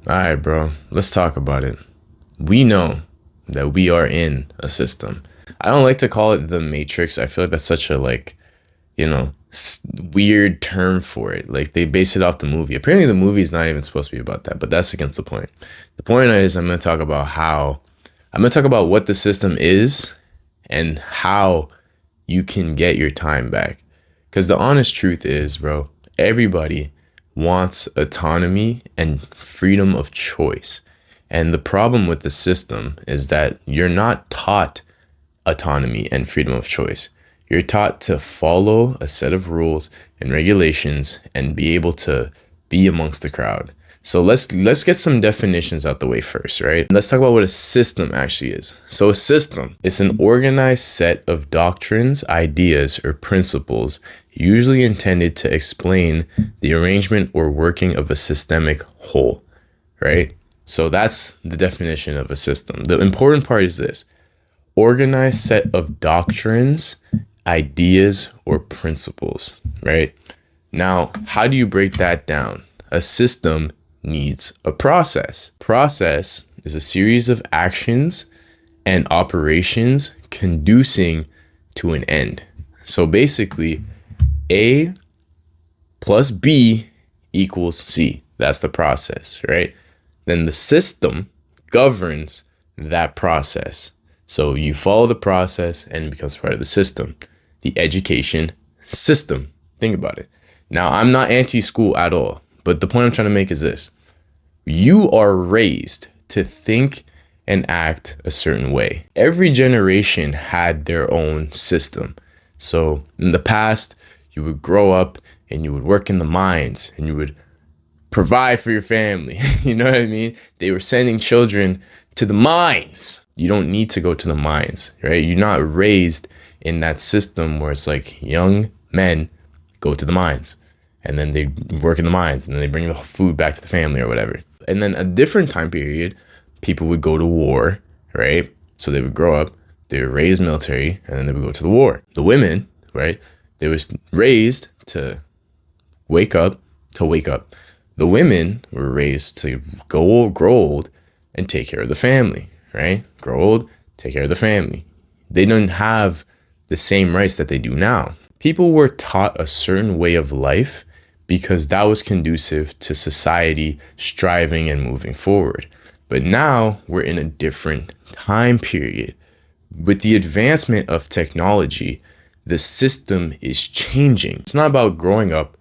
All right, bro, let's talk about it. We know that we are in a system. I don't like to call it the Matrix. I feel like that's such a weird term for it. Like they base it off the movie. Apparently the movie is not even supposed to be about that, but that's against the point. The point is I'm going to talk about what the system is and how you can get your time back. Cuz the honest truth is, bro, everybody wants autonomy and freedom of choice. And the problem with the system is that you're not taught autonomy and freedom of choice. You're taught to follow a set of rules and regulations and be able to be amongst the crowd. So let's get some definitions out the way first, right? Let's talk about what a system actually is. So a system is an organized set of doctrines, ideas, or principles usually intended to explain the arrangement or working of a systemic whole, right? So that's the definition of a system. The important part is this: organized set of doctrines, ideas, or principles, right? Now, how do you break that down? A system needs a process. Process is a series of actions and operations conducing to an end. So basically, A plus B equals C. That's the process, right? Then the system governs that process. So you follow the process and it becomes part of the system. The education system. Think about it. Now, I'm not anti-school at all, but the point I'm trying to make is this: you are raised to think and act a certain way. Every generation had their own system. So in the past, you would grow up and you would work in the mines and you would provide for your family. You know what I mean? They were sending children to the mines. You don't need to go to the mines, right? You're not raised in that system where it's like young men go to the mines and then they work in the mines and then they bring the food back to the family or whatever. And then a different time period, people would go to war, right? So they would grow up, they were raised military, and then they would go to the war. The women, right? They was raised to wake up. The women were raised to grow old and take care of the family, right? Grow old, take care of the family. They didn't have the same rights that they do now. People were taught a certain way of life because that was conducive to society striving and moving forward. But now we're in a different time period. With the advancement of technology, the system is changing. It's not about growing up,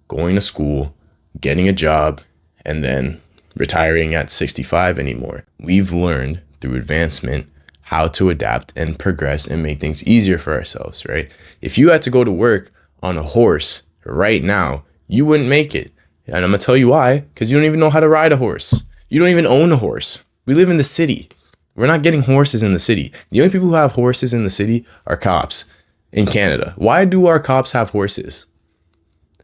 going to school, getting a job, and then retiring at 65 anymore. We've learned through advancement how to adapt and progress and make things easier for ourselves, right? If you had to go to work on a horse right now, you wouldn't make it. And I'm gonna tell you why: because you don't even know how to ride a horse. You don't even own a horse. We live in the city. We're not getting horses in the city. The only people who have horses in the city are cops in Canada. Why do our cops have horses?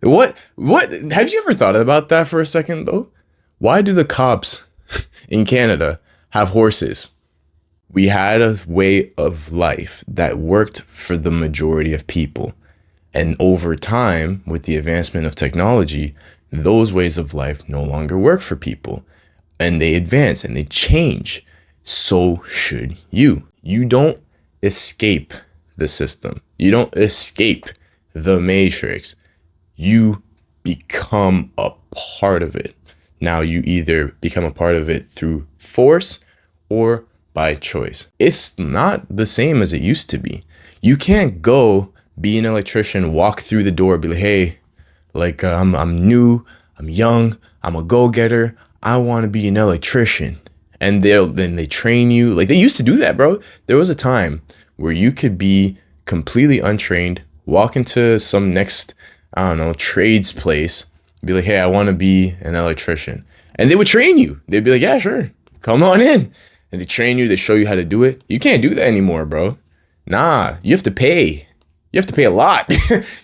What have you ever thought about that for a second though? Why do the cops in Canada have horses? We had a way of life that worked for the majority of people. And over time, with the advancement of technology, those ways of life no longer work for people. And they advance and they change. So should you. You don't escape the system. You don't escape the matrix. You become a part of it. Now you either become a part of it through force or by choice. It's not the same as it used to be. You can't go be an electrician, walk through the door, be like, hey, I'm new, I'm young, I'm a go-getter, I want to be an electrician. And then they train you. Like they used to do that, bro. There was a time where you could be completely untrained, walk into some next, trades place, be like, hey, I want to be an electrician. And they would train you. They'd be like, yeah, sure, come on in. And they train you, they show you how to do it. You can't do that anymore, bro. Nah, you have to pay. You have to pay a lot.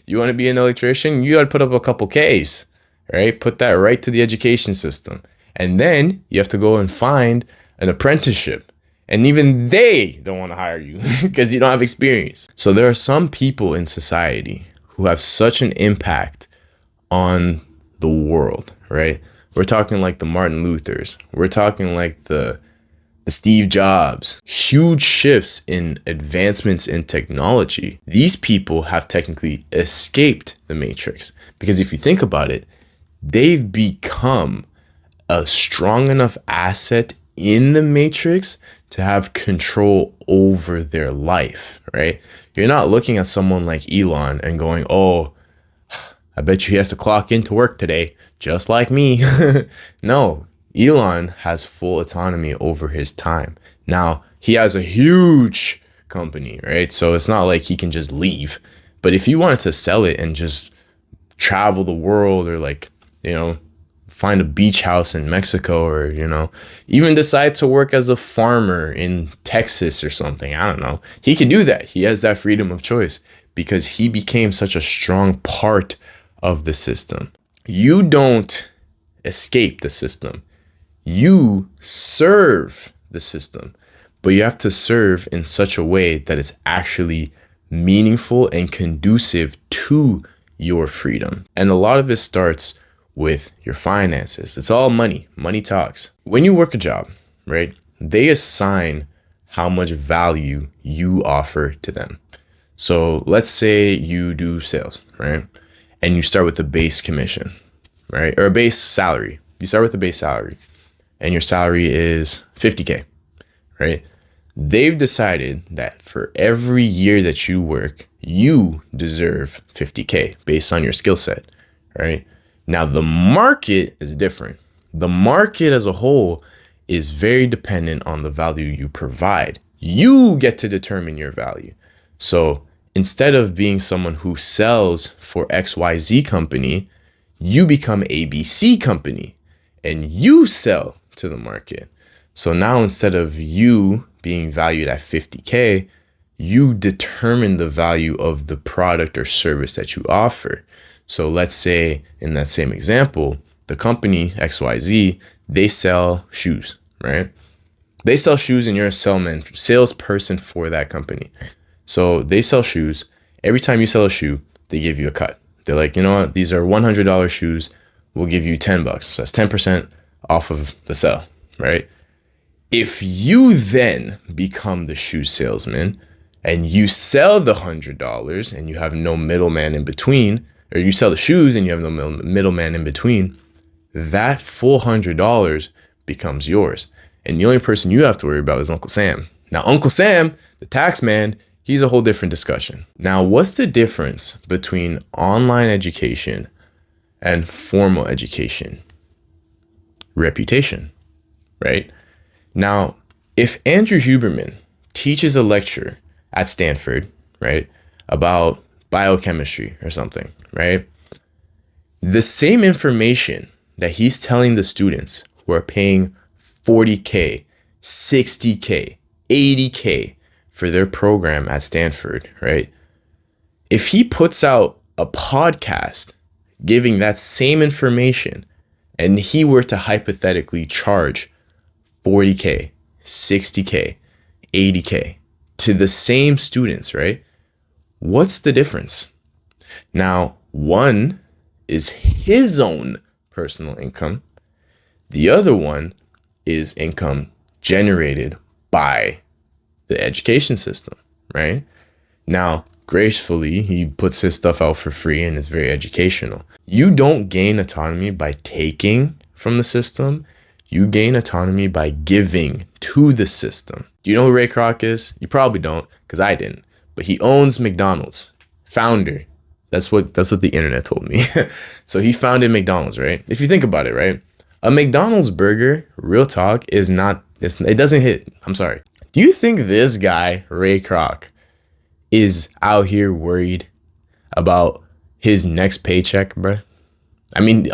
You want to be an electrician? You got to put up a couple Ks, right? Put that right to the education system. And then you have to go and find an apprenticeship. And even they don't want to hire you because you don't have experience. So there are some people in society who have such an impact on the world, right? We're talking like the Martin Luthers. We're talking like the Steve Jobs. Huge shifts in advancements in technology. These people have technically escaped the matrix, because if you think about it, they've become a strong enough asset in the matrix to have control over their life, right? You're not looking at someone like Elon and going, oh, I bet you he has to clock into work today, just like me. No, Elon has full autonomy over his time. Now, he has a huge company, right? So it's not like he can just leave. But if he wanted to sell it and just travel the world, or like, find a beach house in Mexico, or, even decide to work as a farmer in Texas or something, I don't know. He can do that. He has that freedom of choice because he became such a strong part of the system. You don't escape the system. You serve the system, but you have to serve in such a way that it's actually meaningful and conducive to your freedom. And a lot of it starts with your finances. It's all money. Money talks. When you work a job, right, they assign how much value you offer to them. So let's say you do sales, right? And you start with a base commission, right? Or a base salary. You start with a base salary and your salary is $50K, right? They've decided that for every year that you work, you deserve $50K based on your skill set, right? Now, the market is different. The market as a whole is very dependent on the value you provide. You get to determine your value. So instead of being someone who sells for XYZ company, you become ABC company and you sell to the market. So now instead of you being valued at $50K, you determine the value of the product or service that you offer. So let's say in that same example, the company XYZ, they sell shoes, right? They sell shoes and you're a salesperson for that company. So they sell shoes. Every time you sell a shoe, they give you a cut. They're like, you know what? These are $100 shoes. We'll give you $10. So that's 10% off of the sale, right? If you then become the shoe salesman and you sell the $100 and you have no middleman in between, or you sell the shoes and you have no middleman in between, that full $100 becomes yours. And the only person you have to worry about is Uncle Sam. Now, Uncle Sam, the tax man, he's a whole different discussion. Now, what's the difference between online education and formal education? Reputation, right? Now, if Andrew Huberman teaches a lecture at Stanford, right, about biochemistry or something, right, the same information that he's telling the students who are paying $40K, $60K, $80K for their program at Stanford, right? If he puts out a podcast giving that same information and he were to hypothetically charge $40K, $60K, $80K to the same students, right? What's the difference? Now, one is his own personal income. The other one is income generated by the education system, right? Now, gracefully, he puts his stuff out for free and it's very educational. You don't gain autonomy by taking from the system. You gain autonomy by giving to the system. Do you know who Ray Kroc is? You probably don't, because I didn't. But he owns McDonald's. Founder. That's what the internet told me. So he founded McDonald's, right? If you think about it, right? A McDonald's burger, real talk, it doesn't hit. I'm sorry. Do you think this guy, Ray Kroc, is out here worried about his next paycheck, bro? I mean,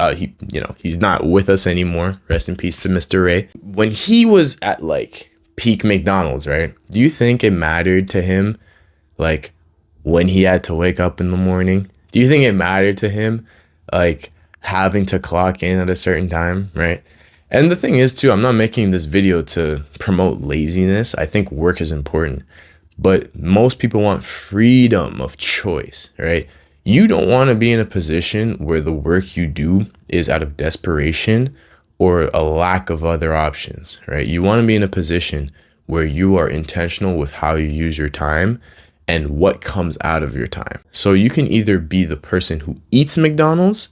he's not with us anymore. Rest in peace to Mr. Ray. When he was at like peak McDonald's, right? Do you think it mattered to him, like when he had to wake up in the morning? Do you think it mattered to him, like having to clock in at a certain time, right? And the thing is too, I'm not making this video to promote laziness. I think work is important, but most people want freedom of choice, right? You don't want to be in a position where the work you do is out of desperation or a lack of other options, right? You want to be in a position where you are intentional with how you use your time and what comes out of your time. So you can either be the person who eats McDonald's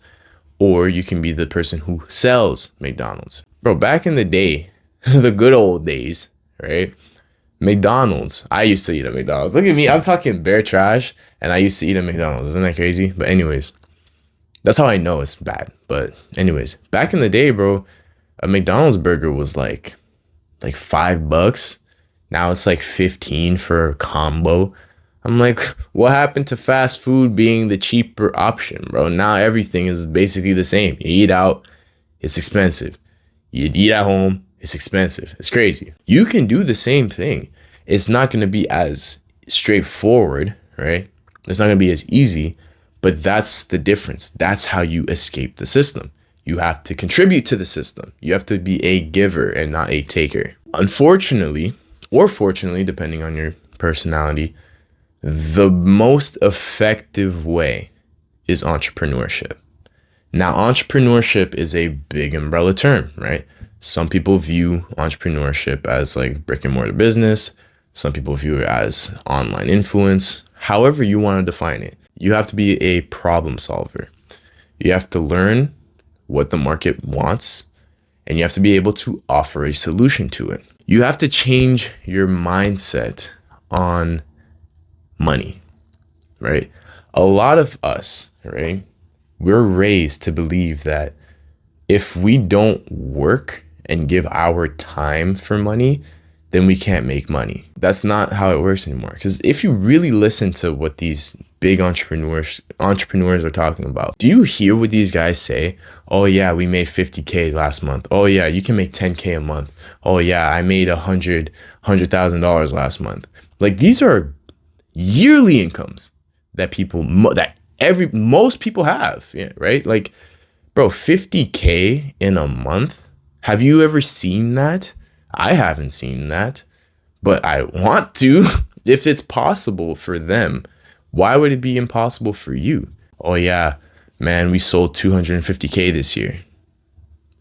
or you can be the person who sells McDonald's. Bro, back in the day, the good old days, right? McDonald's. I used to eat at McDonald's. Look at me. I'm talking bare trash and I used to eat at McDonald's. Isn't that crazy? But anyways, that's how I know it's bad. But anyways, back in the day, bro, a McDonald's burger was like $5. Now it's like 15 for a combo. I'm like, what happened to fast food being the cheaper option, bro? Now everything is basically the same. You eat out, it's expensive. You eat at home, it's expensive. It's crazy. You can do the same thing. It's not going to be as straightforward, right? It's not going to be as easy, but that's the difference. That's how you escape the system. You have to contribute to the system. You have to be a giver and not a taker. Unfortunately, or fortunately, depending on your personality, the most effective way is entrepreneurship. Now, entrepreneurship is a big umbrella term, right? Some people view entrepreneurship as like brick and mortar business. Some people view it as online influence. However you want to define it, you have to be a problem solver. You have to learn what the market wants, and you have to be able to offer a solution to it. You have to change your mindset on money, right? A lot of us, right, we're raised to believe that if we don't work and give our time for money, then we can't make money. That's not how it works anymore. Because if you really listen to what these big entrepreneurs are talking about, do you hear what these guys say? Oh yeah, we made 50K last month. Oh yeah, you can make 10K a month. Oh yeah, I made $100,000 last month. Like, these are yearly incomes that most people have, yeah, right? Like, bro, 50K in a month. Have you ever seen that? I haven't seen that, but I want to. If it's possible for them, why would it be impossible for you? Oh yeah, man, we sold 250K this year.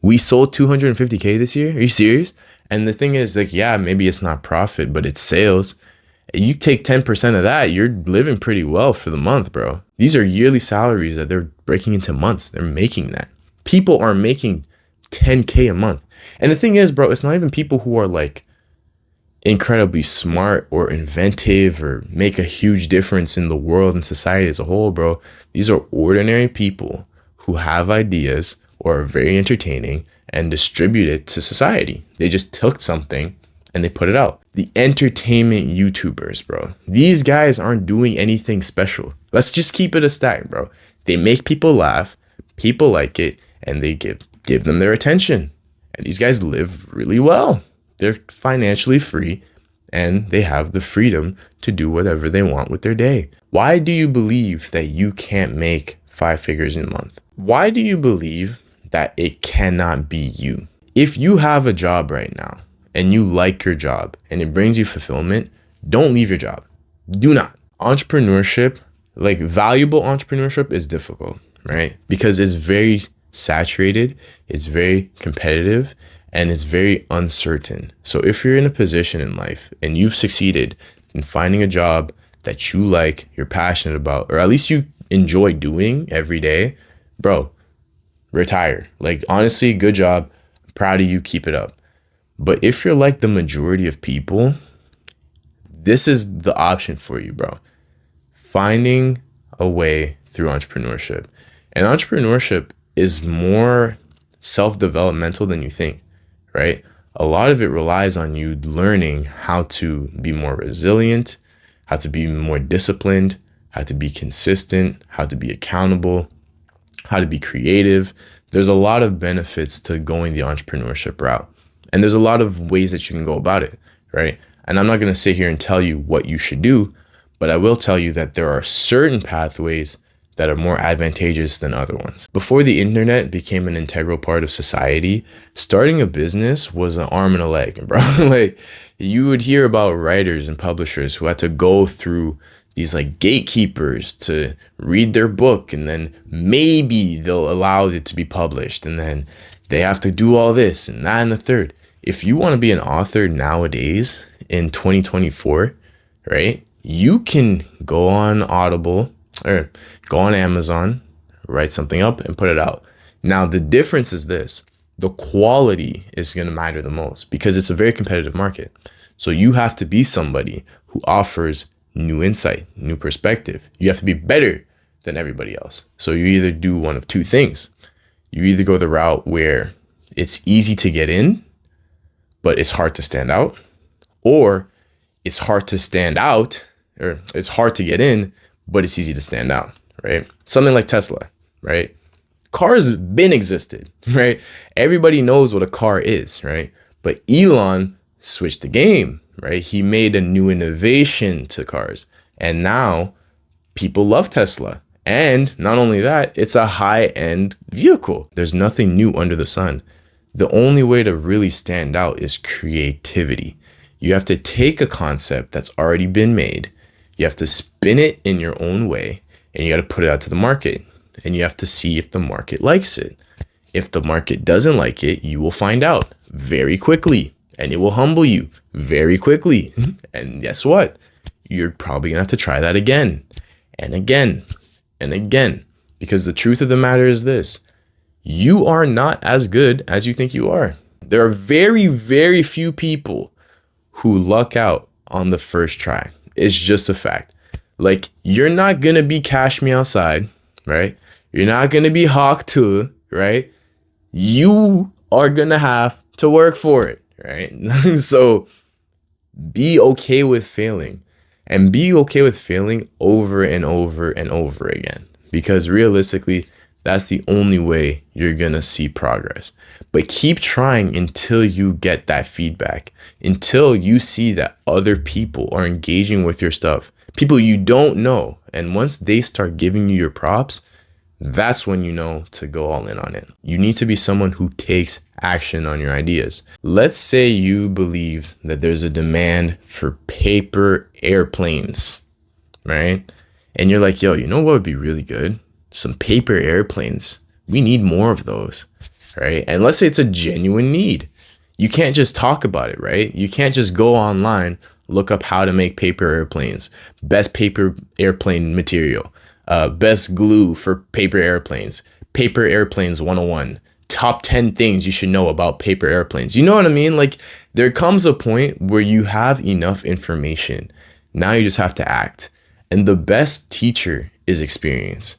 We sold 250K this year? Are you serious? And the thing is, like, yeah, maybe it's not profit, but it's sales. You take 10% of that, you're living pretty well for the month, bro. These are yearly salaries that they're breaking into months. They're making that. People are making 10K a month. And the thing is, bro, it's not even people who are like incredibly smart or inventive or make a huge difference in the world and society as a whole, bro. These are ordinary people who have ideas or are very entertaining and distribute it to society. They just took something and they put it out. The entertainment YouTubers, bro. These guys aren't doing anything special. Let's just keep it a stack, bro. They make people laugh, people like it, and they give them their attention. And these guys live really well. They're financially free and they have the freedom to do whatever they want with their day. Why do you believe that you can't make 5 figures in a month? Why do you believe that it cannot be you? If you have a job right now and you like your job and it brings you fulfillment, don't leave your job. Do not. Entrepreneurship, like valuable entrepreneurship, is difficult, right? Because it's very saturated, it's very competitive, and it's very uncertain. So if you're in a position in life and you've succeeded in finding a job that you like, you're passionate about, or at least you enjoy doing every day, bro, retire. Like, honestly, good job. I'm proud of you. Keep it up. But if you're like the majority of people, this is the option for you, bro. Finding a way through entrepreneurship. And entrepreneurship is more self-developmental than you think, right? A lot of it relies on you learning how to be more resilient, how to be more disciplined, how to be consistent, how to be accountable, how to be creative. There's a lot of benefits to going the entrepreneurship route. And there's a lot of ways that you can go about it, right? And I'm not going to sit here and tell you what you should do, but I will tell you that there are certain pathways that are more advantageous than other ones. Before the internet became an integral part of society, starting a business was an arm and a leg, bro. Like, you would hear about writers and publishers who had to go through these like gatekeepers to read their book, and then maybe they'll allow it to be published. And then They have to do all this and that and the third. If you want to be an author nowadays in 2024, right? You can go on Audible or go on Amazon, write something up and put it out. Now, the difference is this. The quality is going to matter the most because it's a very competitive market. So you have to be somebody who offers new insight, new perspective. You have to be better than everybody else. So you either do one of two things. You either go the route where it's easy to get in, but it's hard to stand out, or it's hard to stand out, or it's hard to get in, but it's easy to stand out, right? Something like Tesla, right? Cars been existed, right? Everybody knows what a car is, right? But Elon switched the game, right? He made a new innovation to cars. And now people love Tesla. And not only that, it's a high-end vehicle. There's nothing new under the sun. The only way to really stand out is creativity. You have to take a concept that's already been made. You have to spin it in your own way, and you got to put it out to the market. And you have to see if the market likes it. If the market doesn't like it, you will find out very quickly, and it will humble you very quickly. And guess what? You're probably gonna have to try that again and again and again, because the truth of the matter is this: you are not as good as you think you are. There are very, very few people who luck out on the first try. It's just a fact. Like, you're not gonna be Cash Me Outside, right? You're not gonna be Hawk Tuah, right? You are gonna have to work for it, right? So be okay with failing, and be okay with failing over and over and over again, because realistically, that's the only way you're gonna see progress. But keep trying until you get that feedback, until you see that other people are engaging with your stuff, people you don't know. And once they start giving you your props, that's when you know to go all in on it. You need to be someone who takes action on your ideas. Let's say you believe that there's a demand for paper airplanes, right? And you're like, yo, you know what would be really good? Some paper airplanes. We need more of those, right? And let's say it's a genuine need. You can't just talk about it, right? You can't just go online, look up how to make paper airplanes, best paper airplane material, best glue for paper airplanes, paper airplanes 101, top 10 things you should know about paper airplanes. You know what I mean? Like, there comes a point where you have enough information. Now you just have to act. And the best teacher is experience.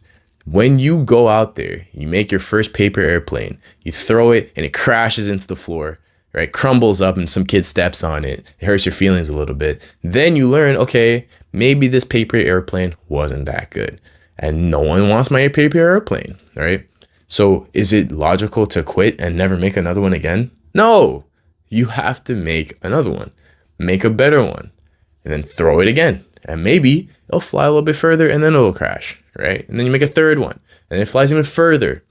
When you go out there, you make your first paper airplane, you throw it and it crashes into the floor, right? Crumbles up and some kid steps on it. It hurts your feelings a little bit. Then you learn, okay, maybe this paper airplane wasn't that good. And no one wants my paper airplane, right? So is it logical to quit and never make another one again? No, you have to make another one, make a better one, and then throw it again. And maybe it'll fly a little bit further and then it'll crash, right? And then you make a third one and it flies even further.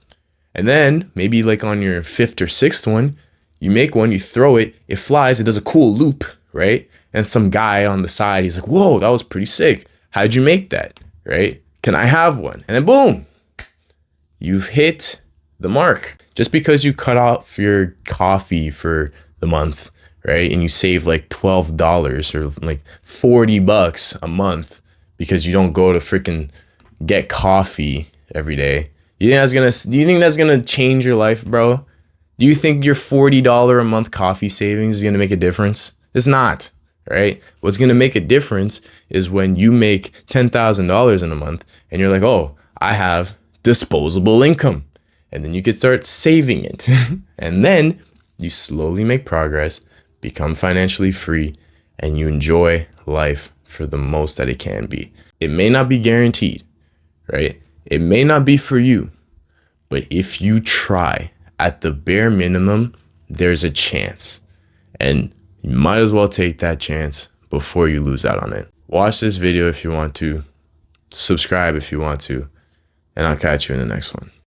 And then maybe like on your fifth or sixth one, you make one, you throw it, it flies, it does a cool loop, right? And some guy on the side, he's like, whoa, that was pretty sick. How'd you make that, right? Can I have one? And then boom, you've hit the mark. Just because you cut off your coffee for the month, right? And you save like $12 or like $40 a month because you don't go to freaking get coffee every day. Do you think that's gonna change your life, bro? Do you think your $40 a month coffee savings is gonna make a difference? It's not, right? What's gonna make a difference is when you make $10,000 in a month and you're like, oh, I have disposable income. And then you could start saving it. And then you slowly make progress, become financially free, and you enjoy life for the most that it can be. It may not be guaranteed, right? It may not be for you, but if you try, at the bare minimum, there's a chance. And you might as well take that chance before you lose out on it. Watch this video if you want to, subscribe if you want to, and I'll catch you in the next one.